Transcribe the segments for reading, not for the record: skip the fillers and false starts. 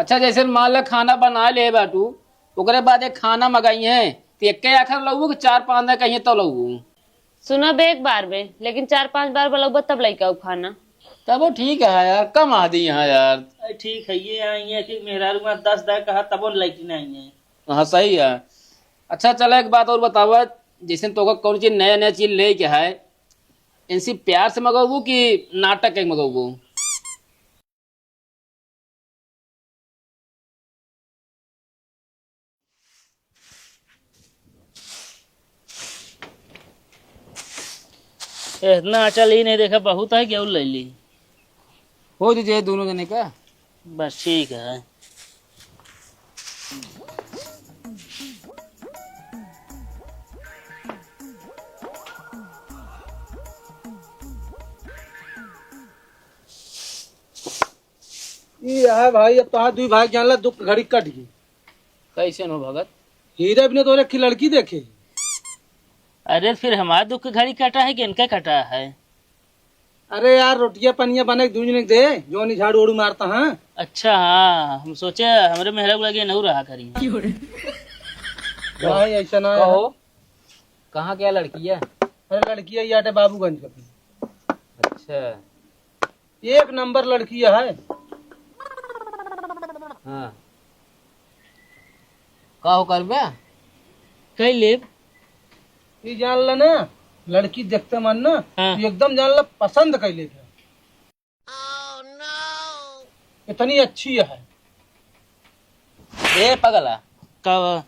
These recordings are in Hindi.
अच्छा जैसे मान लो खाना बना ले बाटू ओकरे बाद एक खाना मंगाई है तो एक आखिर लगू कि 4-5 दिन कहीं तो लगू। सुनब एक बार में, लेकिन 4-5 बार बोलब तब लइका खाना। तब वो ठीक है यार, कम आदि यहाँ यार। अरे ठीक है, ये आई है कि मेहरारू में 10 दाय कहा तब लड़की नहीं आई है। हाँ सही है। अच्छा चलो एक बात और बताओ, जैसे तो कौन चीज नया नया चीज ले के है, इनसे प्यार से मंगाबू कि नाटक के मंगाबू? इतना अचल ही नहीं देखा, बहुत है क्या ले ली। हो दीजिए दोनों जने का। बस ठीक है। ये है भाई, अब तो दुई भाई जानला दुख घड़ी कट गई। कैसे हो भगत? हीरे भी ने तो रखी लड़की देखे। अरे फिर हमारा दुख घड़ी कटा है कि इनका कटा है? अरे यार रोटियां पनिया बने दूजने दे जो नहीं झाड़ू उड़ू मारता है। अच्छा हाँ, हम सोचे हमारे मेहरा लगे नहीं रहा करी। भाई ऐसा ना कहो कहाँ क्या लड़की है? अरे लड़की है याटे बाबूगंज का। अच्छा एक नंबर लड़की है। हाँ कहो कर बे कई ले ये जान ला ना, लड़की देखते मन ना हाँ। तो एकदम जान ला पसंद कर ले। इतनी अच्छी है। ए पगला, कब?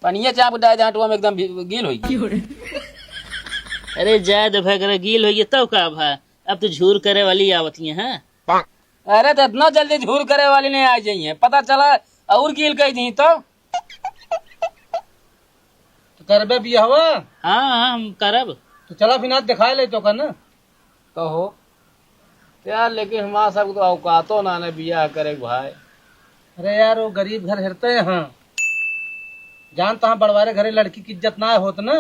पनिया चाप डाल जाटुआ में एकदम गील होगी। अरे जाए दो भाई, गील हो तब का भा, अब तो झूर करे वाली आवती है। अरे तो इतना जल्दी झूर करे वाली नहीं आ जाइए, पता चला और गील कही दी तो करबे भी हवा। हाँ हाँ हम करब। तो चला फिर दिखा ले तो ना। कहो यार, लेकिन हमारा सब तो औकातो ना ने बियाह करे भाई। अरे यार वो गरीब घर हेरते हैं। हाँ जानता हाँ, बड़वारे घरे लड़की की इज्जत ना होत ना।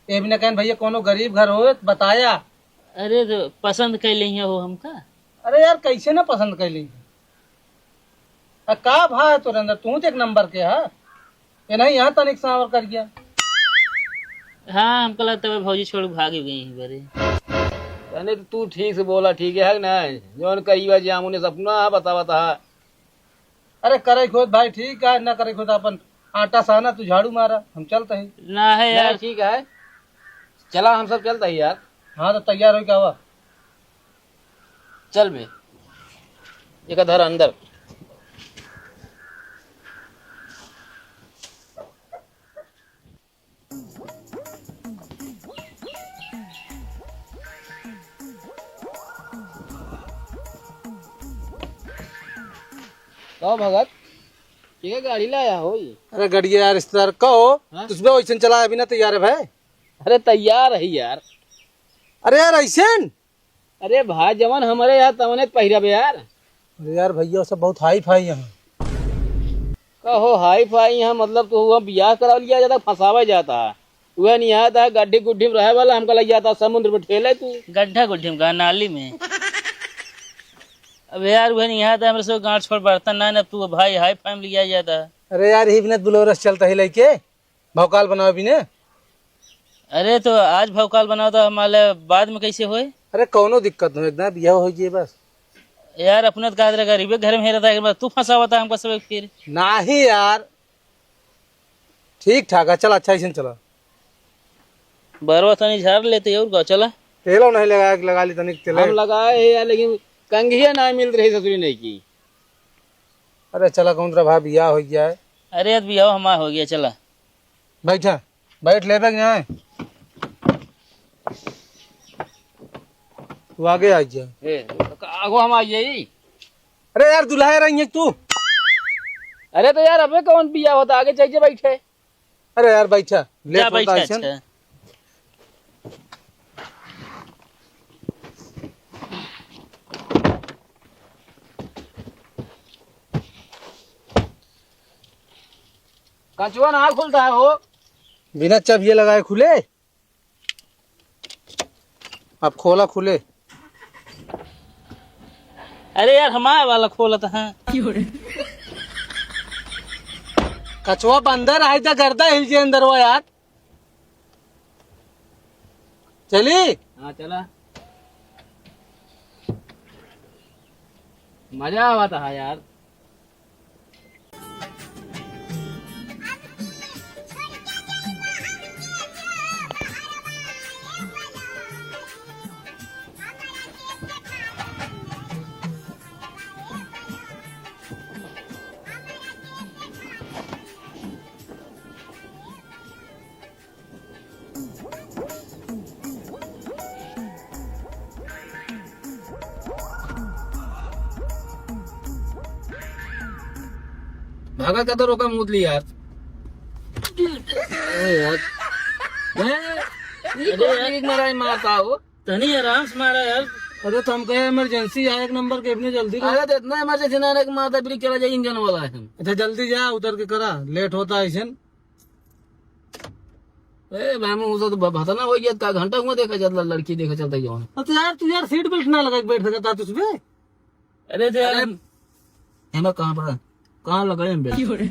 ये भी न कहन भैया कोनो गरीब घर हो तो बताया। अरे तो पसंद कर ली हो हमका। अरे यार कैसे ना पसंद कर ली। का भा है तो अंदर तू तो एक नंबर के है। ये नहीं यहाँ तनिक सांवर कर गया। हाँ हमको लगता है भौजी छोड़ भाग गई बरे। यानी तो तू ठीक से बोला, ठीक है ना? जौन कही जामू ने सपना बता बता। अरे करे खुद भाई ठीक है, ना करे खुद अपन आटा साना तू झाड़ू मारा, हम चलते हैं। ना है यार यार। ठीक है, चला हम सब चलते हैं यार। हाँ तो तैयार हो क्या हुआ? चल बे एक धर अंदर। तो भगत ये गाड़ी लाया हो ये? अरे गड़िया यार रिश्तेदार कहो तुझे वैसे चला अभी ना तैयार है भाई। अरे तैयार है यार। अरे यार ऐसे। अरे भाई जवन हमारे यार तवने पहिरा बे यार। अरे यार भैया सब बहुत हाई फाई यहाँ। कहो हाई फाई यहाँ मतलब तो हुआ बियाह करा लिया जाता, फंसावा जाता। वह नहीं आता गड्ढी गुड्ढी में रहे वाला हमको लग जाता समुद्र में ठेले तू। गड्ढा गुड्ढी में नाली में। अब यार वह नहीं आता हमारे से गांठ छोड़ बर्तन ना, अब तू भाई हाई फाई लिया जाता। अरे यार ही बिना बुलोरस चलता ही लेके भौकाल बनाओ भी ने। अरे तो आज भौकाल बनाओ तो हमारे बाद में कैसे होए? अरे कौनो दिक्कत नहीं, एकदम बिया हो गई बस। यार अपने तो गरीबे घर में रहता, तू फंसा हुआ था हमको सब फिर। नहीं यार ठीक ठाक है, चल अच्छा ही चला। बरवा तनी झाड़ लेते और का चला। तेलो नहीं लगा ली तनिक तेल। हम लगाए है यार, लेकिन कंघिया ना मिल रही ससुरी नहीं की। अरे चला कौन रहा बिया हो गया है। अरे यार बिया हमारा हो गया, चला बैठा बैठ ले यहाँ तू आगे आ जा। आगो हम आ जाई। अरे यार दुल्हा रही है तू। अरे तो यार अबे कौन बिया होता, आगे चाहिए बैठे। अरे यार बैठा ले जा बैठा। अच्छा कंचुआ ना खुलता है हो। बिना चाबिये लगाए खुले। अब खोला खुले। अरे यार हमारा वाला खोला था। कछुआ बंदर आई था करता हिल जे अंदर वो यार। चली हाँ चला, मजा आवा था यार। भागा का तो रोका मूत ली यार। अरे यार, अरे मारा मारता हो। तनी आराम से मारा यार। अरे तो हम कहे इमरजेंसी आया एक नंबर के इतनी जल्दी अरे तो इतना इमरजेंसी ना कि मारता ब्रेक चला जाए, इंजन वाला है। अच्छा जल्दी जा, उतर के करा, लेट होता है ऐसे। भाई मुझे तो पता ना हो गया का घंटा हुआ देखा चलता, लड़की देखा चलता जो। तो यार तू यार सीट बेल्ट ना लगा के बैठ सकता तुझमें। अरे तो यार हेमा कहाँ पर, कहाँ लगाए हम बेल्ट?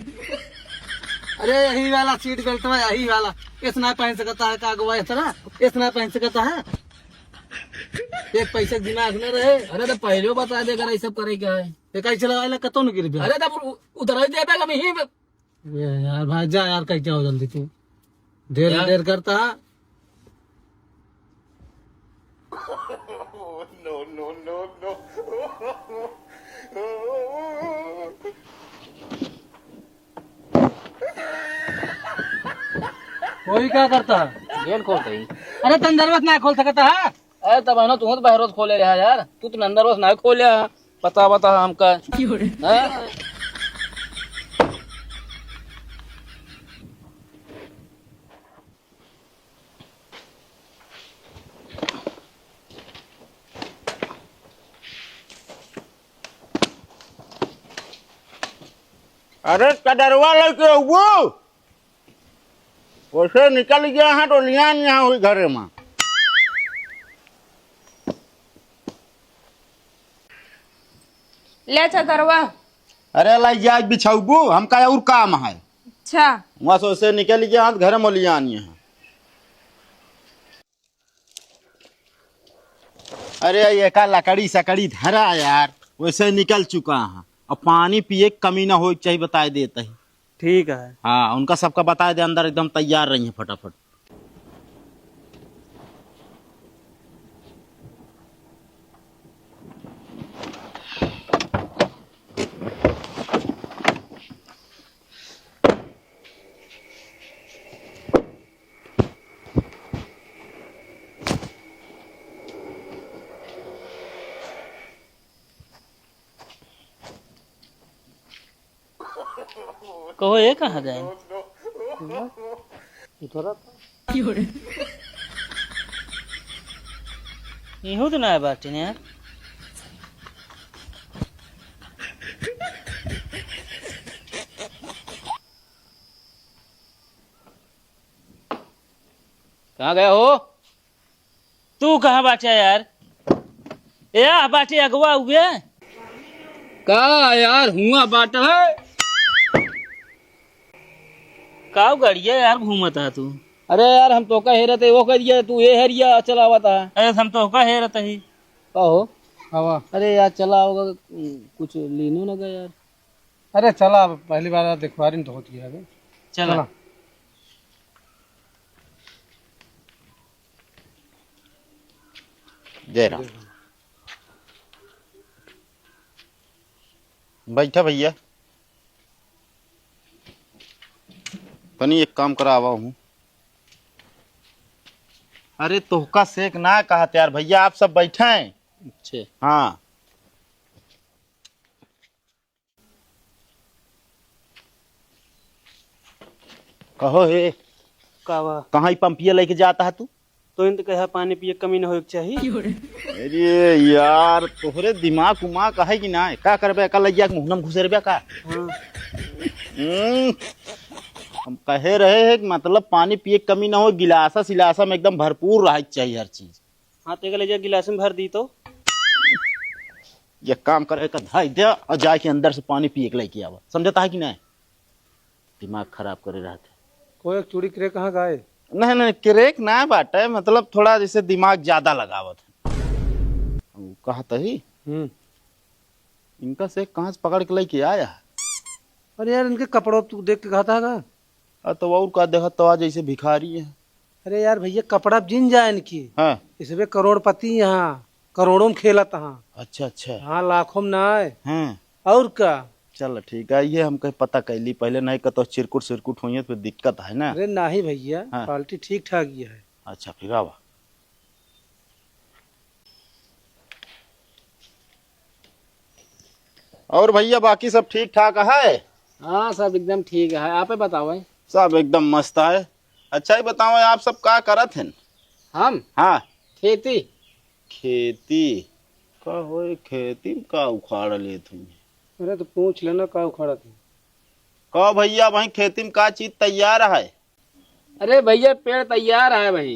अरे यही वाला सीट बेल्ट है, यही वाला। इतना पहन सकता है कागवा इतना, इतना पहन सकता है। एक पैसे दिमाग में रहे। अरे तो पहले बता दे कर सब करे क्या है। ये कैसे लगाए कतो न गिर। अरे तो उधर ही देता कभी ही। यार भाई जा यार, कैसे हो जल्दी तू, देर देर करता है। कोई क्या करता है? गेट खोलते ही। अरे तुम दरवाजा ना खोल सकता है? अरे तब है ना, तू तो बाहर खोले रहा यार, तू तो अंदर बस ना खोले। पता बता हमका हाँ? अरे कदरवा लेके वो वैसे निकल गया है तो लिया यहाँ हुई घरे में। ले चतरवा। अरे लाई जाज बिछाऊ हमका और काम है। अच्छा वहां से वैसे निकल गया हाथ घर में लिया है। अरे ये का लकड़ी सकड़ी धरा यार, वैसे निकल चुका है। अब पानी पिए कमी ना हो चाहिए, बताए देता ही। ठीक है। हाँ उनका सबका बताए दे, अंदर एकदम तैयार रही है फटाफट। कहो ये कहाँ जाए? इहो तो ना है बाटी ने यार। कहाँ गए हो? तू कहाँ बाटे यार? या बाटे अगवा हुए कहा यार हुआ बाट है। काव गड़िया यार घूमता तू। अरे यार हम तो कह रहे थे, वो कह दिया तू ये हरिया चला हुआ था। अरे हम तो का है रहता ही। कहो हवा। अरे यार चला होगा, कुछ लेने ना गया यार। अरे चला, पहली बार दिखवारी तो होती है। चला जय राम। बैठा भैया, तनी एक काम करावा हूँ। अरे तोहका सेक ना कहा यार भैया, आप सब बैठे हैं। अच्छा हाँ कहो हे, कावा कहाँ पंपिया लेके जाता है तू? तो इन कहा पानी पिए कमी ना हो चाहिए। अरे यार तोहरे दिमाग उमाग है कि ना, का करबे का लगिया मुंह में घुसे रबे का। हम कहे रहे हैं कि मतलब पानी पिए कमी ना हो, गिलासा सिलासा में एकदम भरपूर रह चाहिए हर चीज। हाँ तो ले जा, गिलास में भर दी तो। ये काम करे का धाई दे और जाके अंदर से पानी पिए के लेके आवा, समझता है कि नहीं? दिमाग खराब करे रहते। कोई एक चूड़ी क्रे कहाँ गाए? नहीं नहीं क्रेक ना बाटे, मतलब थोड़ा जैसे दिमाग ज्यादा लगावत है। वो कहा तही इनका से कहाँ से पकड़ के लेके आया है। अरे यार इनके कपड़ों तू देख के कहा था तो और का देखा तो आज जैसे भिखारी है। अरे यार भैया कपड़ा जिन जाए इनकी, हाँ इसमें करोड़पति यहाँ करोड़ों में खेलत हाँ। अच्छा अच्छा। हाँ लाखों में ना आए हाँ और का। चल ठीक है, ये हम कहीं पता कैली पहले, नहीं का तो चिरकुट सिरकुट हुई है तो दिक्कत है ना। अरे नहीं भैया हाँ। क्वालिटी ठीक ठाक ही है। अच्छा फिर आवा। और भैया बाकी सब ठीक ठाक है? हाँ सब एकदम ठीक है। आप ही बताओ भाई। सब एकदम मस्त है। अच्छा ही बताओ आप सब का करत हैं? हम हाँ खेती। खेती का हो, खेती में का उखाड़ ले तुम? अरे तो पूछ लेना का उखाड़ा था। कहो भैया भाई खेती में का चीज तैयार है? अरे भैया पेड़ तैयार है भाई।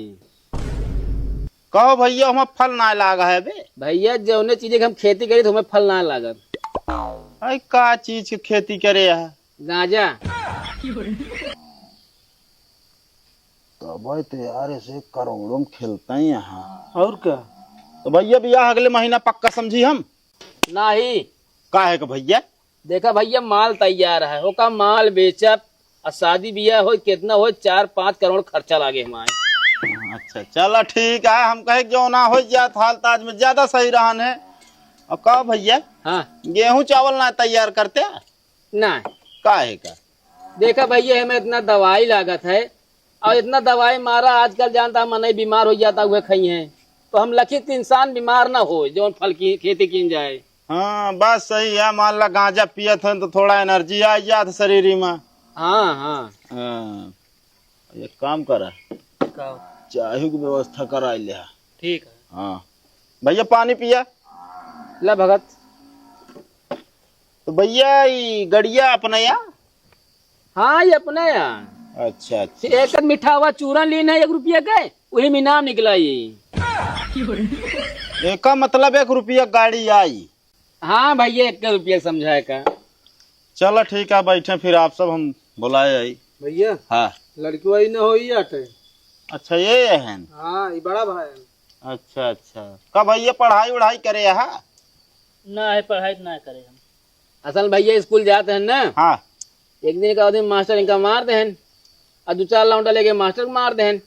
कहो भैया हमें फल ना लागा है बे। भैया जौने चीजें के हम खेती करी तो हमें फल ना लागत। अरे का चीज की खेती करे है? गांजा। तो भाई तो यार ऐसे करोड़ों में खेलते हैं यहाँ। और क्या? तो भैया बियाह अगले महीना पक्का समझी हम। नहीं का है कि भैया? देखा भैया माल तैयार है, ओका माल बेचब और शादी बियाह हो कितना हो 4-5 करोड़ खर्चा लागे हमारे। अच्छा चलो ठीक है, हम कहे जो ना हो जात हाल ताज में ज्यादा सही रहन है। और कहो भैया हाँ गेहूं चावल ना तैयार करते? ना का है का? देखा भैया हमें इतना दवाई लागत है और इतना दवाई मारा आजकल जानता मन ही बीमार हो जाता हुए खाई है, तो हम लखित इंसान बीमार ना हो जो फल की खेती की जाए। हाँ बात सही है, मान ला गांजा पियत है तो थोड़ा एनर्जी आ जात शरीर में। हाँ हाँ हाँ एक काम करा, चाय की व्यवस्था करा ले। ठीक है। हाँ भैया पानी पिया। ला भगत। तो भैया ये गड़िया अपना या? हाँ ये अपने यहाँ। अच्छा अच्छा। एक मीठा हुआ चूरन लेना है 1 रुपया का, वही में नाम निकला ये। एक मतलब 1 रुपया गाड़ी आई। हाँ भैया 1 रुपया समझाए का। चलो ठीक है बैठे फिर आप सब, हम बुलाए आई। भैया हाँ लड़की वाली न हो आटे। अच्छा ये है। हाँ ये बड़ा भाई है। अच्छा अच्छा। कब भैया पढ़ाई उढ़ाई करे है? ना है पढ़ाई ना करे हम। असल भैया स्कूल जाते हैं ना, हाँ एक दिन का दिन मास्टर इनका मार देन और 2-4 लौंडा लेके मास्टर को मार देन,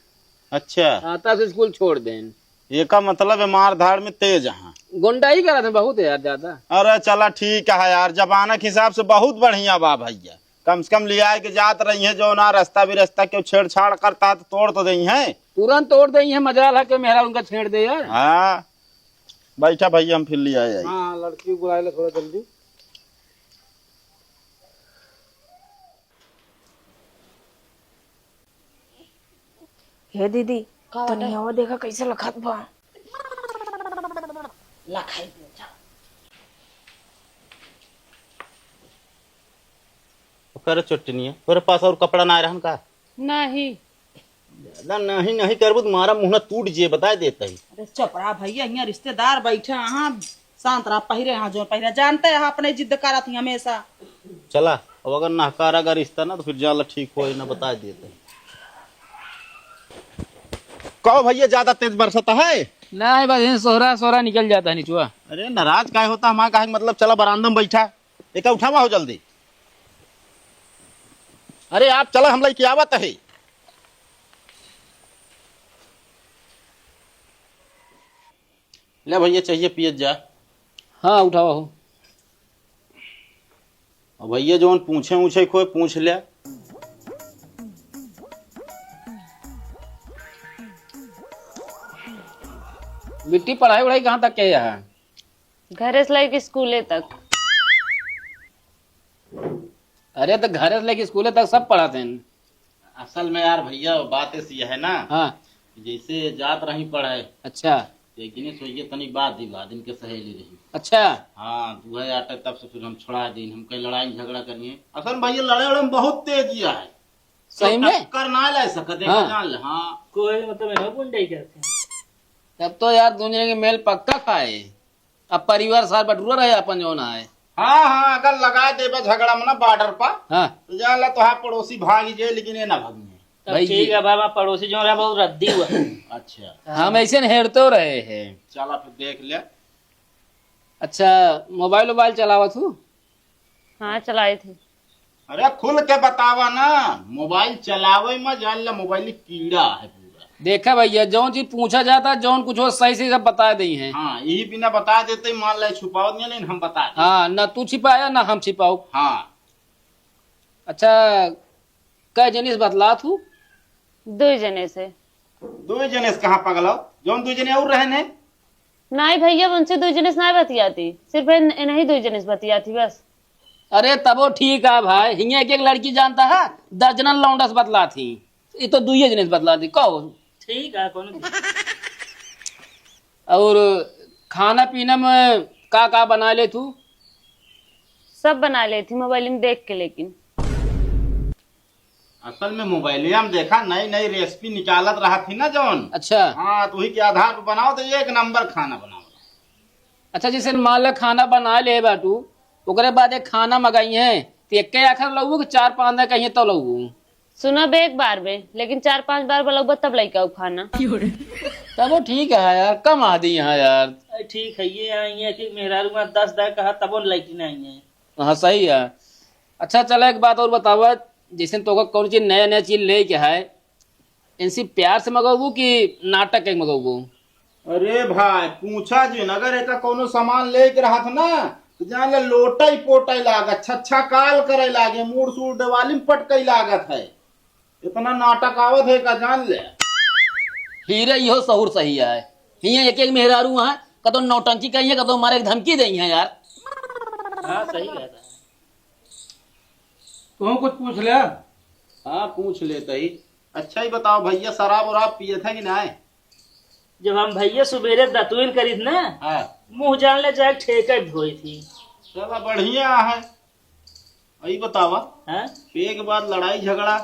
अच्छा। आता से स्कूल छोड़ देन। ये का मतलब है मार धाड़ में तेज है। गुंडा ही करा था बहुत है यार ज्यादा। अरे चला ठीक है यार, जमाना के हिसाब से बहुत बढ़िया बा भैया। कम से कम लिया के जात रही है, जो ना रास्ता भी रास्ता क्यों छेड़छाड़ करता है तो तोड़ तो दी है। तुरंत तोड़ दे है, मजाल है कि मेरा उनका छेड़ दे यार। हाँ बैठा भैया हम फिर लिया आई। हाँ लड़की को बुला ले थोड़ा जल्दी। हे दीदी तनी हवा देखा कैसे लखत बा। लखाई करे चुटनी है तेरे पास और कपड़ा ना रहन का? नहीं ज्यादा नहीं नहीं करबू तुम्हारा मुंह ना टूट जे बता देता ही। अरे चपड़ा भैया यहाँ रिश्तेदार बैठे यहाँ शांत रहा पहिरे यहाँ जो पहिरे जानते हैं अपने जिद करत ही हमेशा। चला अब अगर नहकारा का रिश्ता ना तो फिर जाला ठीक हो ना बता देते। कहो भैया ज्यादा तेज बरसता है? नहीं बस सोहरा सोहरा निकल जाता है निचुआ। अरे नाराज काय होता हमारा का मतलब, चला बरामदा में बैठा एक उठावा हो जल्दी। अरे आप चला हम लेके आवत है। ले भैया चाहिए पियत जा। हाँ उठावा हो। और भैया जो पूछे ऊछे कोई पूछ लिया। बिट्टी पढ़ाई उढ़ाई कहाँ तक के यहाँ? घरे से लेके स्कूले तक। अरे तो घर से लेके स्कूल तक सब पढ़ाते हैं। असल में यार भैया बात ऐसी है ना, हाँ जैसे जात रही पढ़े अच्छा लेकिन सोइए तनी बात ही बात इनके सहेली रही। अच्छा। हाँ 2008 तब से फिर हम छोड़ा दी, हम कहीं लड़ाई झगड़ा करिए। असल भैया लड़े उड़े में बहुत तेजिया है। सही में? कर ना ले सकते हाँ। जान ले। हाँ कोई मतलब गुंडे कहते हैं। तब तो यार दुनिया के मेल पक्का खाए। अब परिवार साथ बटुरा रहे अपन जो ना है। हाँ हाँ, अगर लगा देबे झगड़ा में ना बॉर्डर पर हाँ तो जान ला तुहार पड़ोसी भागी जाए, लेकिन ये ना भागी। तब ठीक है बाबा, पड़ोसी जो रहा बहुत रद्दी हुआ। अच्छा हम ऐसे न हेरते रहे हैं। चला फिर देख ले। अच्छा मोबाइल वोबाइल चलावा तू? हाँ चलाए थे। अरे खुल के बतावा ना, मोबाइल चलावे में जान ला मोबाइल कीड़ा है पूरा। देखा भैया, जौन चीज पूछा जाता जौन कुछ हो सही से सब बता दी हैं। हाँ यही बिना बता देते मान ले छुपाओ नहीं, लेकिन हम बता दें। हाँ, न तू छिपाया ना हम छिपाऊ। हाँ अच्छा कै जनिस बतला तू? 2 जने से। 2 जने से कहाँ पगलो, जौन 2 जने और रहे ने। नहीं भैया, उनसे 2 जने से नहीं बतियाती, सिर्फ इन्हीं 2 जने से बतियाती बस। अरे तबो ठीक है भाई, हिंगे एक लड़की जानता है 10 जनन लौंडा से बतला थी, ये तो 2 जने से बतला थी कहो। ठीक है कौन। और खाना पीना में का बना ले तू? सब बना लेती मोबाइल में देख के, लेकिन असल में मोबाइल में देखा नई नई रेसिपी निकालत रहा थी ना जौन। अच्छा हाँ तो वही के आधार पर बनाओ तो 1 नंबर खाना बनाओ। अच्छा, जैसे मान लो खाना बना ले बाटू, ओकरे बाद एक खाना मंगाई है तो एक आखिर लगू कि 4-5 दिन कहीं तो लगू? सुनब एक बार में, लेकिन 4-5 बार बोलब तब लइका खाना। तब वो ठीक है यार, कम आदि यहाँ यार। ठीक है, ये आई है कि मेहरारू में 10 दिन कहा तब लड़की नहीं आई है। हाँ सही है। अच्छा चलो एक बात और बतावा, जैसे तो कौन चीज नया नया चीज ले के है, इनसे प्यार से मंगाऊ कि नाटक एक मंगाऊ? अरे भाई पूछा जी, अगर एक कोनो सामान लेके रहा था ना तो जान ले लोटाई पोटाई लागत, छच्छा काल करे लागे, मूड सूड दिवाली में पटकई लागत है, इतना नाटक आवत है का जान ले। हीरे इहो सहूर सही है। हिये एक मेहरारू है, कतो नौटंकी कही है, कतो मारे धमकी दई है यार। हाँ सही कहता है। तुम कुछ पूछ लिया? हाँ पूछ लेते ही। अच्छा ही बताओ भैया, शराब वराब पिए थे कि नहीं? जब हम भैया सुबेरे दतुन करी थी ना, हाँ मुंह जान ले जाए ठेके धोई थी। चला बढ़िया है। यही बतावा, हाँ पिए के बाद लड़ाई झगड़ा?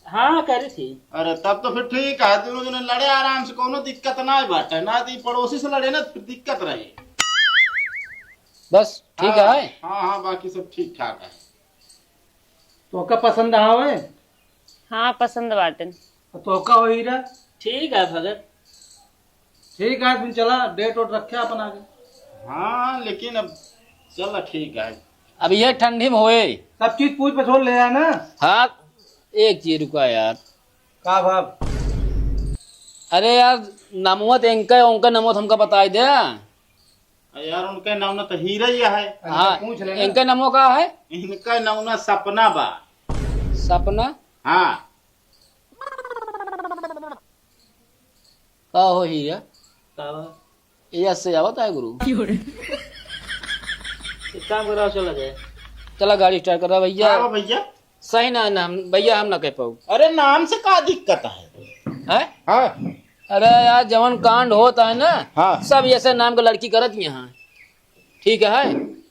हाँ करी थी। अरे तब तो फिर ठीक है, दोनों जने लड़े आराम से, कोनो दिक्कत ना है बाटे ना, तो पड़ोसी से लड़े ना फिर दिक्कत रही। बस ठीक है। हाँ हाँ बाकी सब ठीक ठाक है। तो का पसंद आवे? हाँ पसंद बाटन। तो का हो हीरा? ठीक है भगत। ठीक है फिर चला, डेट वोट रखे अपन आगे। हाँ लेकिन अब चलो ठीक है। अब ये ठंडी में होए सब चीज पूछ पछोड़ ले आना। हाँ एक चीज रुका यार। का भाव? अरे यार नमोत उनका नमोत हमका बताई दे। यार उनका नाम ना तो हीरा ही है। हाँ पूछ लेना। इनका नमो का है? इनका नाम ना सपना बा। सपना? हाँ का हो हीरा? ये से आवत है गुरु। एक काम करो, चला जाए। चला गाड़ी स्टार्ट कर रहा भैया। हाँ भैया। सही ना नाम भैया, हम ना कह पाऊ। अरे नाम से का दिक्कत है? है? हाँ अरे यार जवन कांड होता है ना, हाँ सब ऐसे नाम का लड़की करत यहाँ। ठीक है,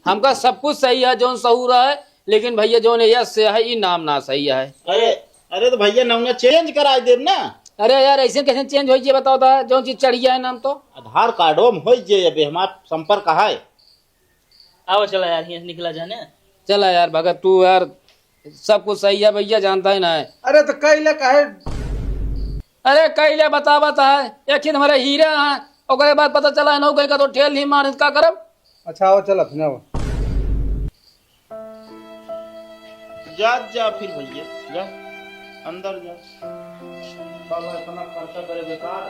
हमका सब कुछ सही है, जौन सहूर है, लेकिन भैया जौन यस से है, ये नाम ना सही है। अरे अरे तो भैया नाम चेंज करा दे ना। अरे यार ऐसे कैसे चेंज हो बताओ था, जो चीज चढ़ गया है नाम तो। आधार कार्डो में हो जे, अबे हमारा संपर्क है। आओ चला यार, यहाँ से निकला जाने। चला यार भगत, तू यार सब कुछ सही है भैया, जानता है ना है। अरे तो कई ले काहे? अरे कहीं बता है, एक ही हमारे हीरा है, ओकरे बाद पता चला है नौ कहीं का तो ठेल नहीं मार, का करब? अच्छा आओ चल अपना वो। जा फिर भैया जा, अंदर जा। बाबा इतना खर्चा करे बेकार।